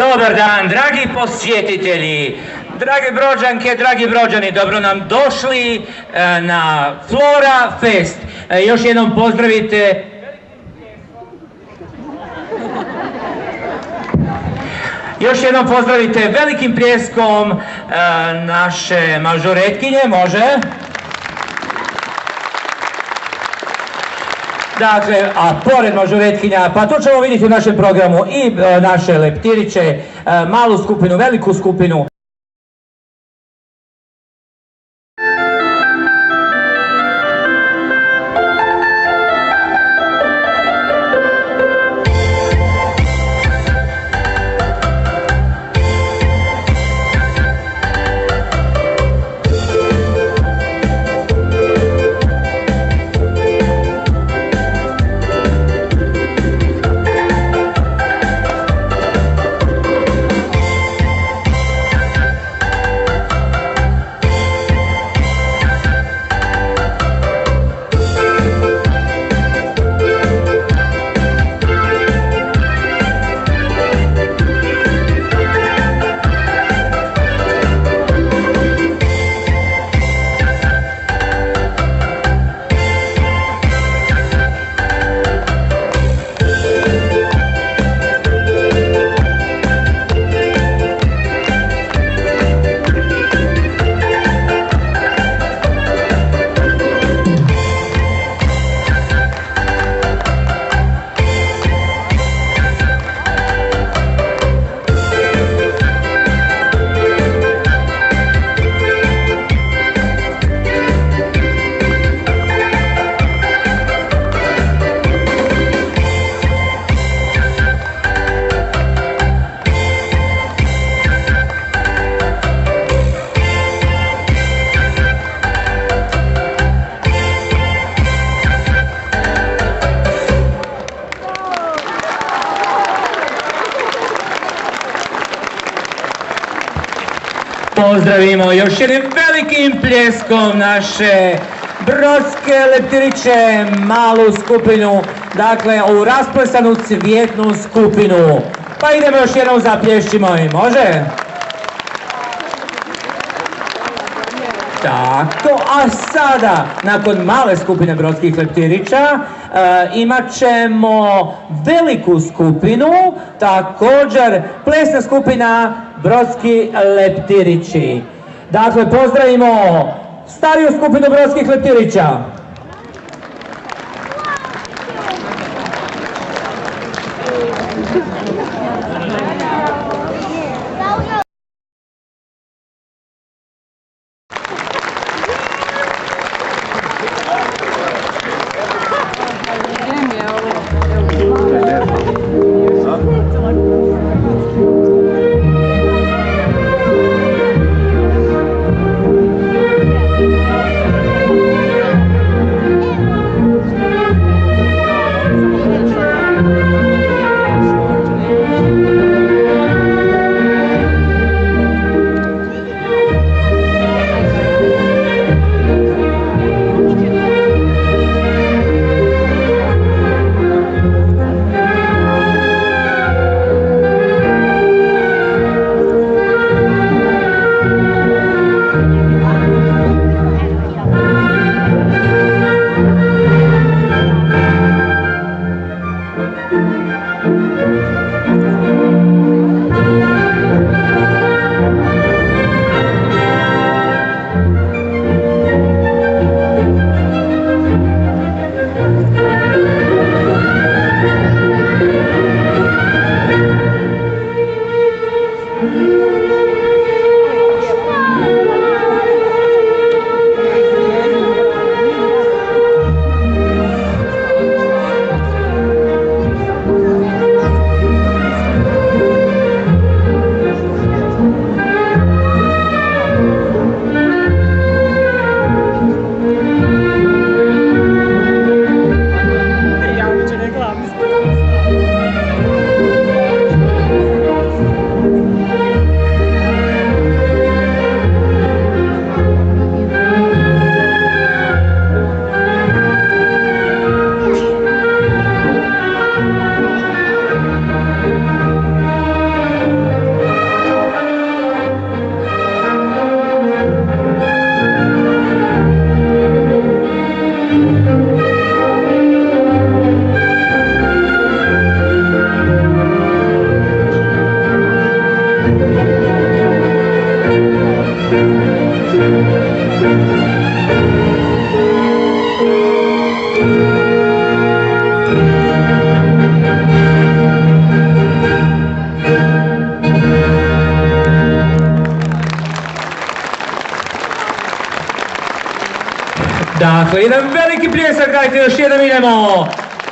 Dobar dan, dragi posjetitelji, drage Brođanke, dragi Brođani, dobro nam došli na Flora Fest. Još jednom pozdravite velikim pljeskom naše mažoretkinje, može? Dakle, a pored mažoretkinja, pa to ćemo vidjeti u našem programu i naše leptiriće, malu skupinu, veliku skupinu. Pozdravimo još jednim velikim pljeskom naše brodske leptiriće, malu skupinu, dakle u rasplesanu cvjetnu skupinu. Pa idemo još jednom zaplješćimo i može? Tako, a sada, nakon male skupine brodskih leptirića, imat ćemo veliku skupinu, također plesna skupina brodski leptirići. Dakle, pozdravimo stariju skupinu brodskih leptirića. Dakle, jedan veliki pljesak, dajte još jedan, idemo.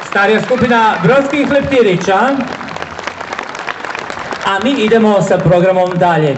Starija skupina Brodskih leptirića. A mi idemo sa programom dalje.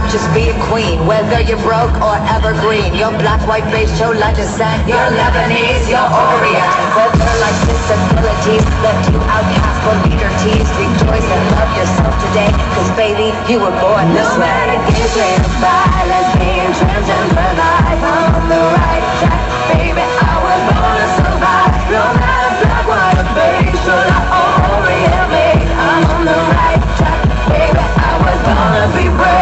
Just be a queen, whether you're broke or evergreen. Your black, white, beige, chola descent. You're Lebanese, you're Orient. Whether life's disabilities left you outcast or leader teased, rejoice and love yourself today, cause baby, you were born this way. No matter gay, straight, or bi, lesbian, transgender life, I'm on the right track, baby, I was born to survive. No matter black, white, or beige, chola, Orient, made, I'm on the right track, baby, I was born to be brave.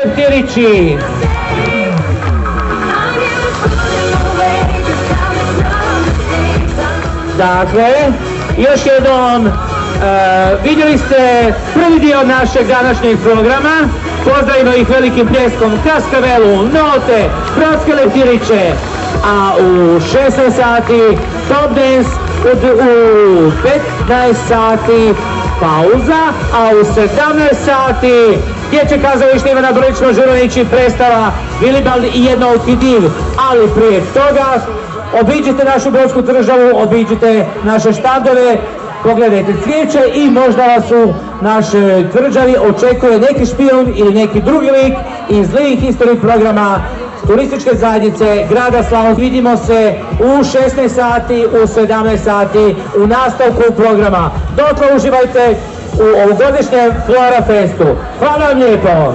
Leptirići. Dakle, još jednom, vidjeli ste prvi dio našeg današnjeg programa. Pozdravimo ih velikim pljeskom Kaskavelu, Note, Brodske leptiriće. A u 16 sati Top Dance, u 15 sati pauza, a u 17 sati dječje kazalište Ivana Brlić-Mažuranić i predstava Vilibald i jednovki div. Ali prije toga obiđite našu Brodsku tvrđavu, obiđite naše štandove pogledajte cvijeće i možda vas u našoj tvrđavi očekuje neki špijun ili neki drugi lik iz Living History programa turističke zajednice grada Slavonskog. Vidimo se u 16 sati, u 17 sati u nastavku programa. Dotle uživajte u ovogodišnjem Flora Festu. Hvala vam lijepo!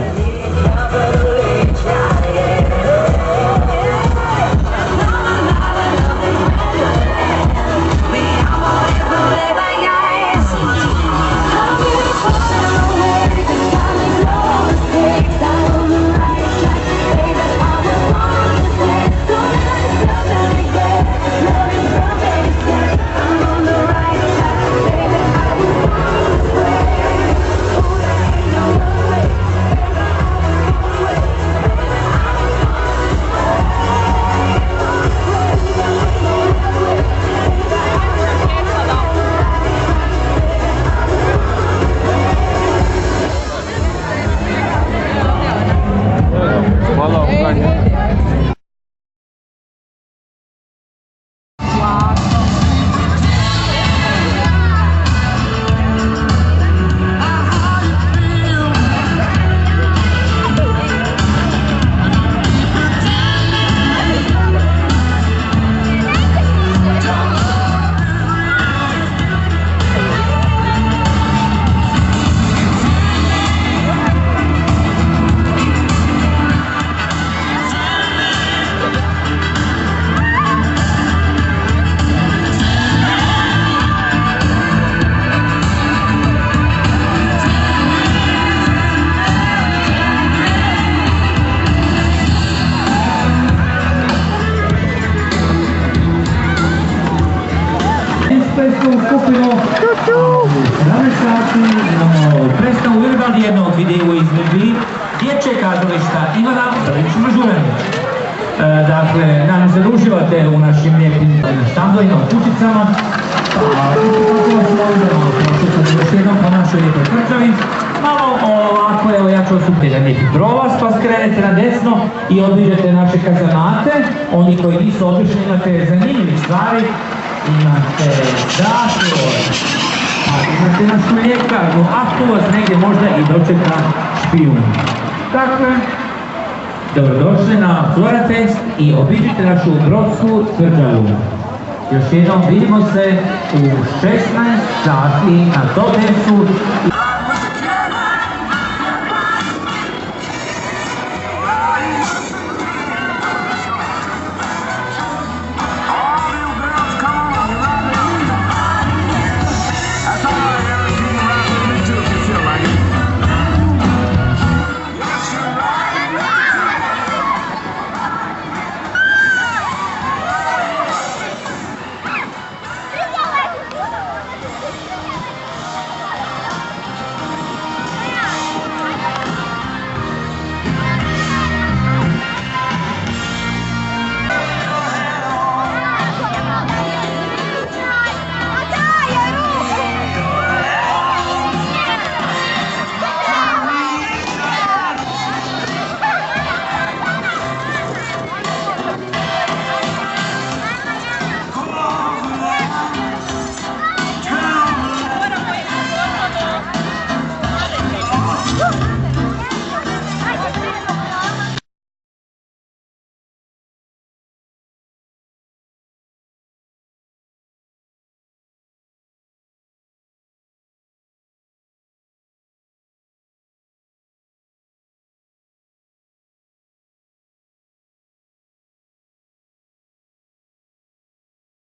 Skupinu u 17 sati imamo predstavu Urban, jedno od videu izvedbi dječje kazališta Ivana Mažuranić. Dakle, nam se uživate u našim lijepim štandovima, kućicama. Još jednom po našoj lijepoj tvrđavi. Malo ovako, evo ja ću osupiti neki prolaz, pa skrenete na desno i obiđete naše kazamate. Oni koji nisu obišli, imate zanimljivih stvari. Imate zatvor, imate našu ljekarnu, a tu vas negdje možda i dočeka špijun. Dakle, dobrodošli na Flora Fest i obiđite našu brodsku tvrđavu. Još jednom vidimo se u 16 sati na Dodensu.